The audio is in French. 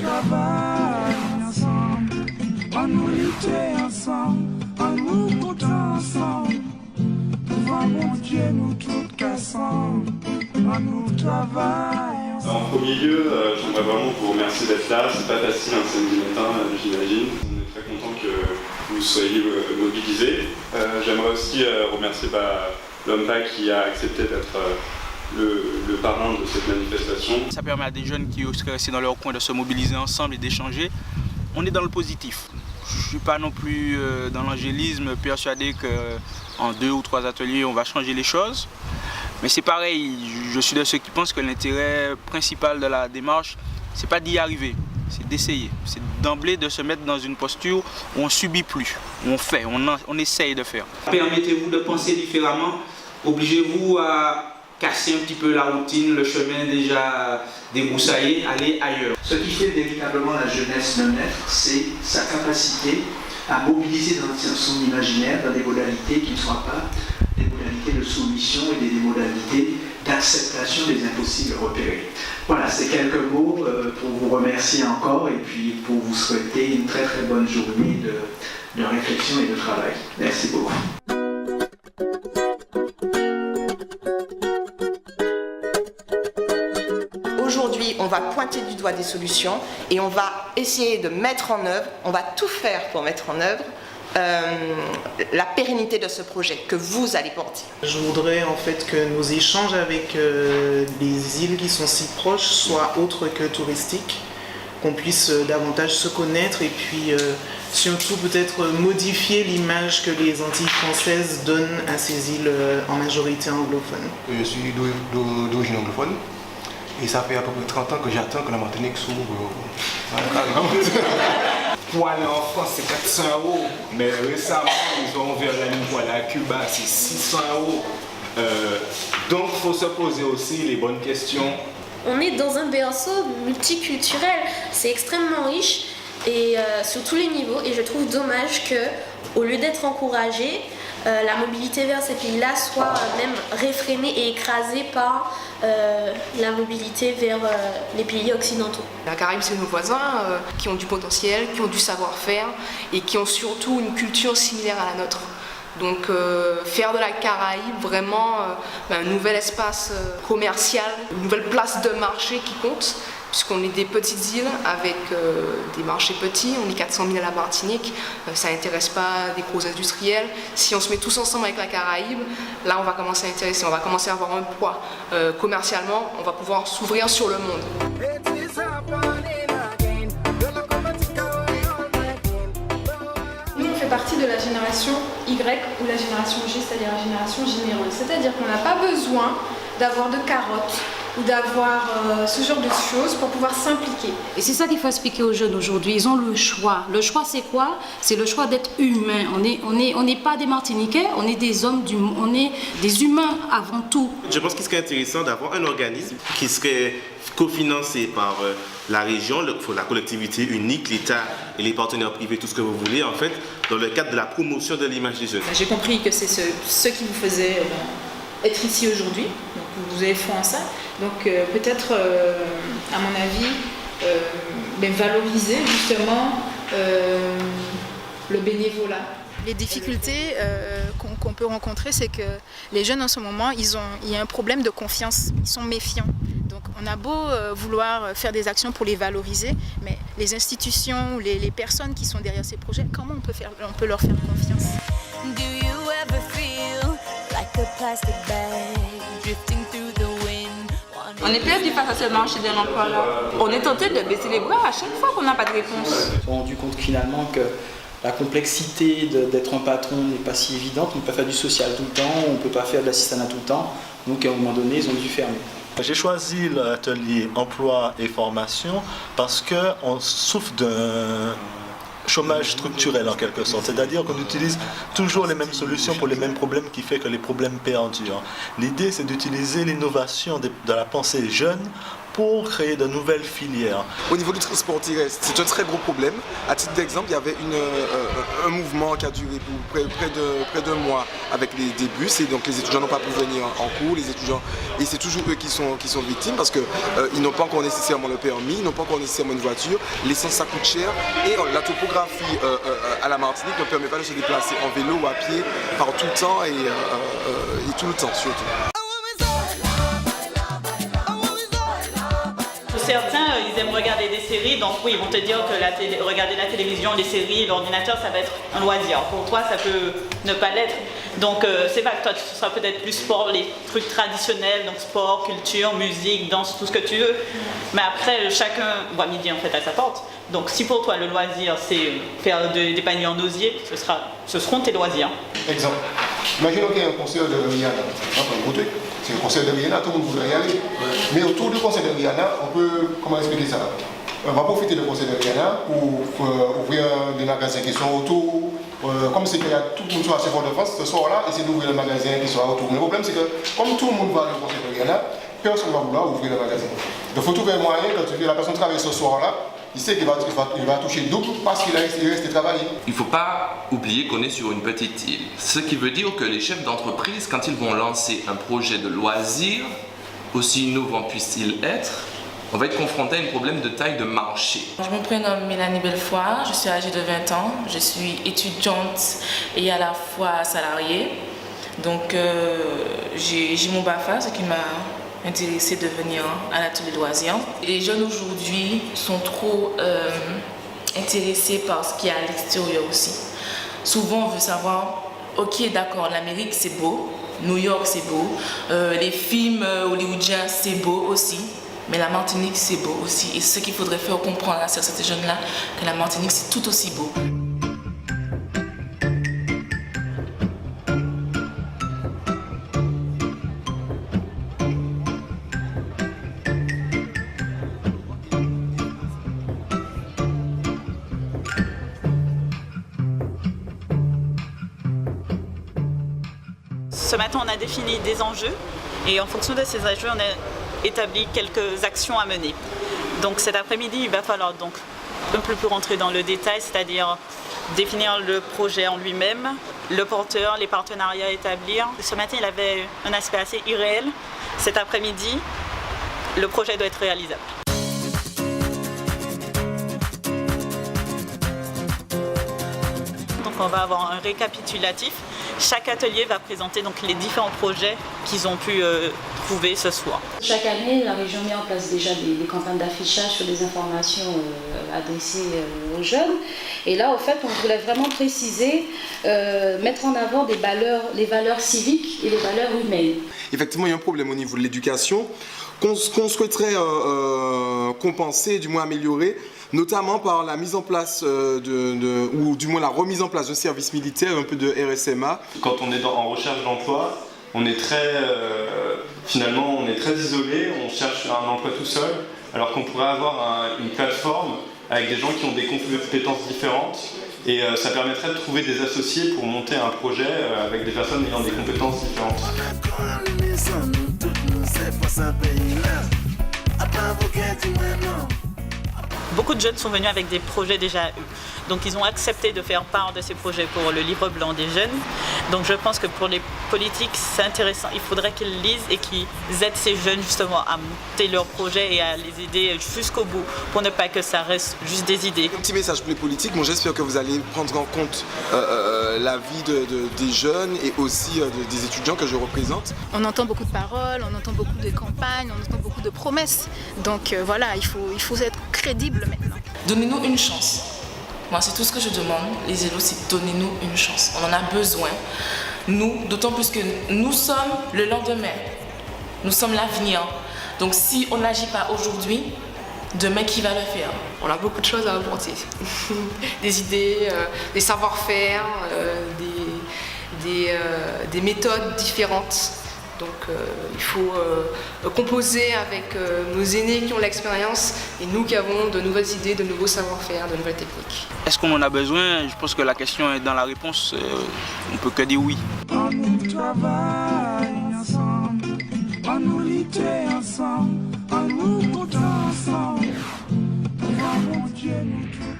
travaille ensemble, on nous lutter ensemble, on nous compte ensemble. Devant mon Dieu, nous tous cassons, on nous travaille ensemble. En premier lieu, j'aimerais vraiment vous remercier d'être là. C'est pas facile un samedi matin, j'imagine. On est très content que vous soyez mobilisés. J'aimerais aussi remercier l'OMPA qui a accepté d'être le parrain de cette manifestation. Ça permet à des jeunes qui seraient restés dans leur coin de se mobiliser ensemble et d'échanger. On est dans le positif. Je ne suis pas non plus dans l'angélisme persuadé qu'en 2 ou 3 ateliers on va changer les choses. Mais c'est pareil, je suis de ceux qui pensent que l'intérêt principal de la démarche, c'est pas d'y arriver, c'est d'essayer. C'est d'emblée de se mettre dans une posture où on ne subit plus, où on fait, on essaye de faire. Permettez-vous de penser différemment, obligez-vous à casser un petit peu la routine, le chemin déjà débroussaillé, aller ailleurs. Ce qui fait véritablement la jeunesse d'un être, c'est sa capacité à mobiliser dans son imaginaire dans des modalités qui ne soient pas des modalités de soumission et des modalités d'acceptation des impossibles repérés. Voilà, c'est quelques mots pour vous remercier encore et puis pour vous souhaiter une très très bonne journée de réflexion et de travail. Merci beaucoup. Aujourd'hui, on va pointer du doigt des solutions et on va essayer de mettre en œuvre, on va tout faire pour mettre en œuvre la pérennité de ce projet que vous allez porter. Je voudrais en fait que nos échanges avec les îles qui sont si proches soient autres que touristiques, qu'on puisse davantage se connaître et puis surtout peut-être modifier l'image que les Antilles françaises donnent à ces îles en majorité anglophones. Je suis d'origine anglophone et ça fait à peu près 30 ans que j'attends que la Martinique s'ouvre. Pour aller en France, c'est 400 €, mais récemment, ils ont ouvert la ligne pour aller à Cuba, c'est 600 €. Donc, il faut se poser aussi les bonnes questions. On est dans un berceau multiculturel, c'est extrêmement riche et sur tous les niveaux. Et je trouve dommage que, au lieu d'être encouragé, la mobilité vers ces pays-là soit même réfrénée et écrasée par la mobilité vers les pays occidentaux. La Caraïbe, c'est nos voisins qui ont du potentiel, qui ont du savoir-faire et qui ont surtout une culture similaire à la nôtre. Donc faire de la Caraïbe vraiment un nouvel espace commercial, une nouvelle place de marché qui compte, puisqu'on est des petites îles avec des marchés petits, on est 400 000 à la Martinique, ça n'intéresse pas des gros industriels. Si on se met tous ensemble avec la Caraïbe, là on va commencer à intéresser, on va commencer à avoir un poids. Commercialement, on va pouvoir s'ouvrir sur le monde. Nous, on fait partie de la génération Y ou la génération G, c'est-à-dire la génération généreuse. C'est-à-dire qu'on n'a pas besoin d'avoir de carottes ou d'avoir ce genre de choses pour pouvoir s'impliquer. Et c'est ça qu'il faut expliquer aux jeunes aujourd'hui. Ils ont le choix. Le choix, c'est quoi? C'est le choix d'être humain. On n'est pas des Martiniquais, on est des hommes on est des humains avant tout. Je pense qu'il serait intéressant d'avoir un organisme qui serait cofinancé par la région, la collectivité unique, l'État et les partenaires privés, tout ce que vous voulez, en fait, dans le cadre de la promotion de l'image des jeunes. J'ai compris que c'est ce qui vous faisait être ici aujourd'hui. Vous avez foi en ça. Donc peut-être, à mon avis, valoriser justement le bénévolat. Les difficultés qu'on peut rencontrer, c'est que les jeunes en ce moment, il y a un problème de confiance, ils sont méfiants. Donc on a beau vouloir faire des actions pour les valoriser, mais les institutions, les personnes qui sont derrière ces projets, comment on peut leur faire confiance? Do you ever feel like a plastic bag drifting through the wind? On est perdu face à ce marché de l'emploi là. On est tenté de baisser les bras à chaque fois qu'on n'a pas de réponse. On s'est rendu compte finalement que la complexité d'être un patron n'est pas si évidente. On ne peut pas faire du social tout le temps, on ne peut pas faire de l'assistanat tout le temps. Donc à un moment donné, ils ont dû fermer. J'ai choisi l'atelier emploi et formation parce qu'on souffre d'un chômage structurel en quelque sorte, c'est-à-dire qu'on utilise toujours les mêmes solutions pour les mêmes problèmes qui fait que les problèmes perdurent. L'idée c'est d'utiliser l'innovation de la pensée jeune pour créer de nouvelles filières. Au niveau du transport terrestre, c'est un très gros problème. À titre d'exemple, il y avait un mouvement qui a duré pour près d'un mois avec des bus, et donc les étudiants n'ont pas pu venir en cours, et c'est toujours eux qui sont victimes parce qu'ils n'ont pas encore nécessairement le permis, ils n'ont pas encore nécessairement une voiture, l'essence ça coûte cher, et la topographie à la Martinique ne permet pas de se déplacer en vélo ou à pied par tout le temps et tout le temps surtout. Certains, ils aiment regarder des séries, donc oui, ils vont te dire que regarder la télévision, les séries, l'ordinateur, ça va être un loisir. Pour toi, ça peut ne pas l'être. Donc c'est pas que toi, tu seras peut-être plus sport, les trucs traditionnels, donc sport, culture, musique, danse, tout ce que tu veux. Mais après, chacun voit midi en fait à sa porte. Donc si pour toi le loisir c'est faire des paniers en osier, ce seront tes loisirs. Exemple, imaginons qu'il y a un concert de Rihanna, c'est le concert de Rihanna, tout le monde voudrait y aller. Mais autour du concert de Rihanna, on peut, comment expliquer ça? On va profiter du concert de Rihanna pour ouvrir des magasins qui sont autour. Comme c'est qu'il y a tout le monde sur la Sephora de France ce soir-là, essayer d'ouvrir le magasin qui soit autour. Mais le problème c'est que comme tout le monde va au concert de Rihanna, personne ne va vouloir ouvrir le magasin. Donc il faut trouver un moyen, quand la personne travaille ce soir-là, il sait qu'il va toucher double parce qu'il reste travailler. Il ne faut pas oublier qu'on est sur une petite île. Ce qui veut dire que les chefs d'entreprise, quand ils vont lancer un projet de loisir, aussi innovant puisse-t-il être, on va être confronté à un problème de taille de marché. Je me prénomme Mélanie Belfoy, je suis âgée de 20 ans, je suis étudiante et à la fois salariée. Donc j'ai mon BAFA, ce qui m'a intéressée de venir à l'atelier loisirs. Les jeunes aujourd'hui sont trop intéressés par ce qu'il y a à l'extérieur aussi. Souvent on veut savoir, ok d'accord, l'Amérique c'est beau, New York c'est beau, les films hollywoodiens c'est beau aussi, mais la Martinique c'est beau aussi. Et ce qu'il faudrait faire comprendre à ces jeunes-là, que la Martinique c'est tout aussi beau. Ce matin, on a défini des enjeux et en fonction de ces enjeux, on a établi quelques actions à mener. Donc cet après-midi, il va falloir donc un peu plus rentrer dans le détail, c'est-à-dire définir le projet en lui-même, le porteur, les partenariats à établir. Ce matin, il avait un aspect assez irréel. Cet après-midi, le projet doit être réalisable. Donc on va avoir un récapitulatif. Chaque atelier va présenter donc les différents projets qu'ils ont pu trouver ce soir. Chaque année, la région met en place déjà des campagnes d'affichage sur des informations adressées aux jeunes. Et là, au fait, on voulait vraiment préciser, mettre en avant les valeurs civiques et les valeurs humaines. Effectivement, il y a un problème au niveau de l'éducation qu'on souhaiterait compenser, du moins améliorer, notamment par la mise en place ou du moins la remise en place d'un service militaire, un peu de RSMA. Quand on est en recherche d'emploi, on est finalement on est très isolé, on cherche un emploi tout seul, alors qu'on pourrait avoir une plateforme avec des gens qui ont des compétences différentes, et ça permettrait de trouver des associés pour monter un projet avec des personnes ayant des compétences différentes. Beaucoup de jeunes sont venus avec des projets déjà à eux. Donc ils ont accepté de faire part de ces projets pour le livre blanc des jeunes. Donc je pense que pour les politiques, c'est intéressant. Il faudrait qu'ils lisent et qu'ils aident ces jeunes justement à monter leurs projets et à les aider jusqu'au bout pour ne pas que ça reste juste des idées. Un petit message pour les politiques, bon, j'espère que vous allez prendre en compte la vie des jeunes et aussi des étudiants que je représente. On entend beaucoup de paroles, on entend beaucoup de campagnes, on entend beaucoup de promesses. Donc voilà, il faut être crédible maintenant. Donnez-nous une chance. Moi, c'est tout ce que je demande, les élus, c'est donnez-nous une chance. On en a besoin. Nous, d'autant plus que nous sommes le lendemain. Nous sommes l'avenir. Donc si on n'agit pas aujourd'hui, demain, qui va le faire? On a beaucoup de choses à apporter. Des idées, des savoir-faire, des méthodes différentes. Donc il faut composer avec nos aînés qui ont l'expérience et nous qui avons de nouvelles idées, de nouveaux savoir-faire, de nouvelles techniques. Est-ce qu'on en a besoin? Je pense que la question est dans la réponse. On ne peut que dire oui. On nous travaille ensemble, on nous lutte ensemble, on nous ensemble. On va mon Dieu, nous tous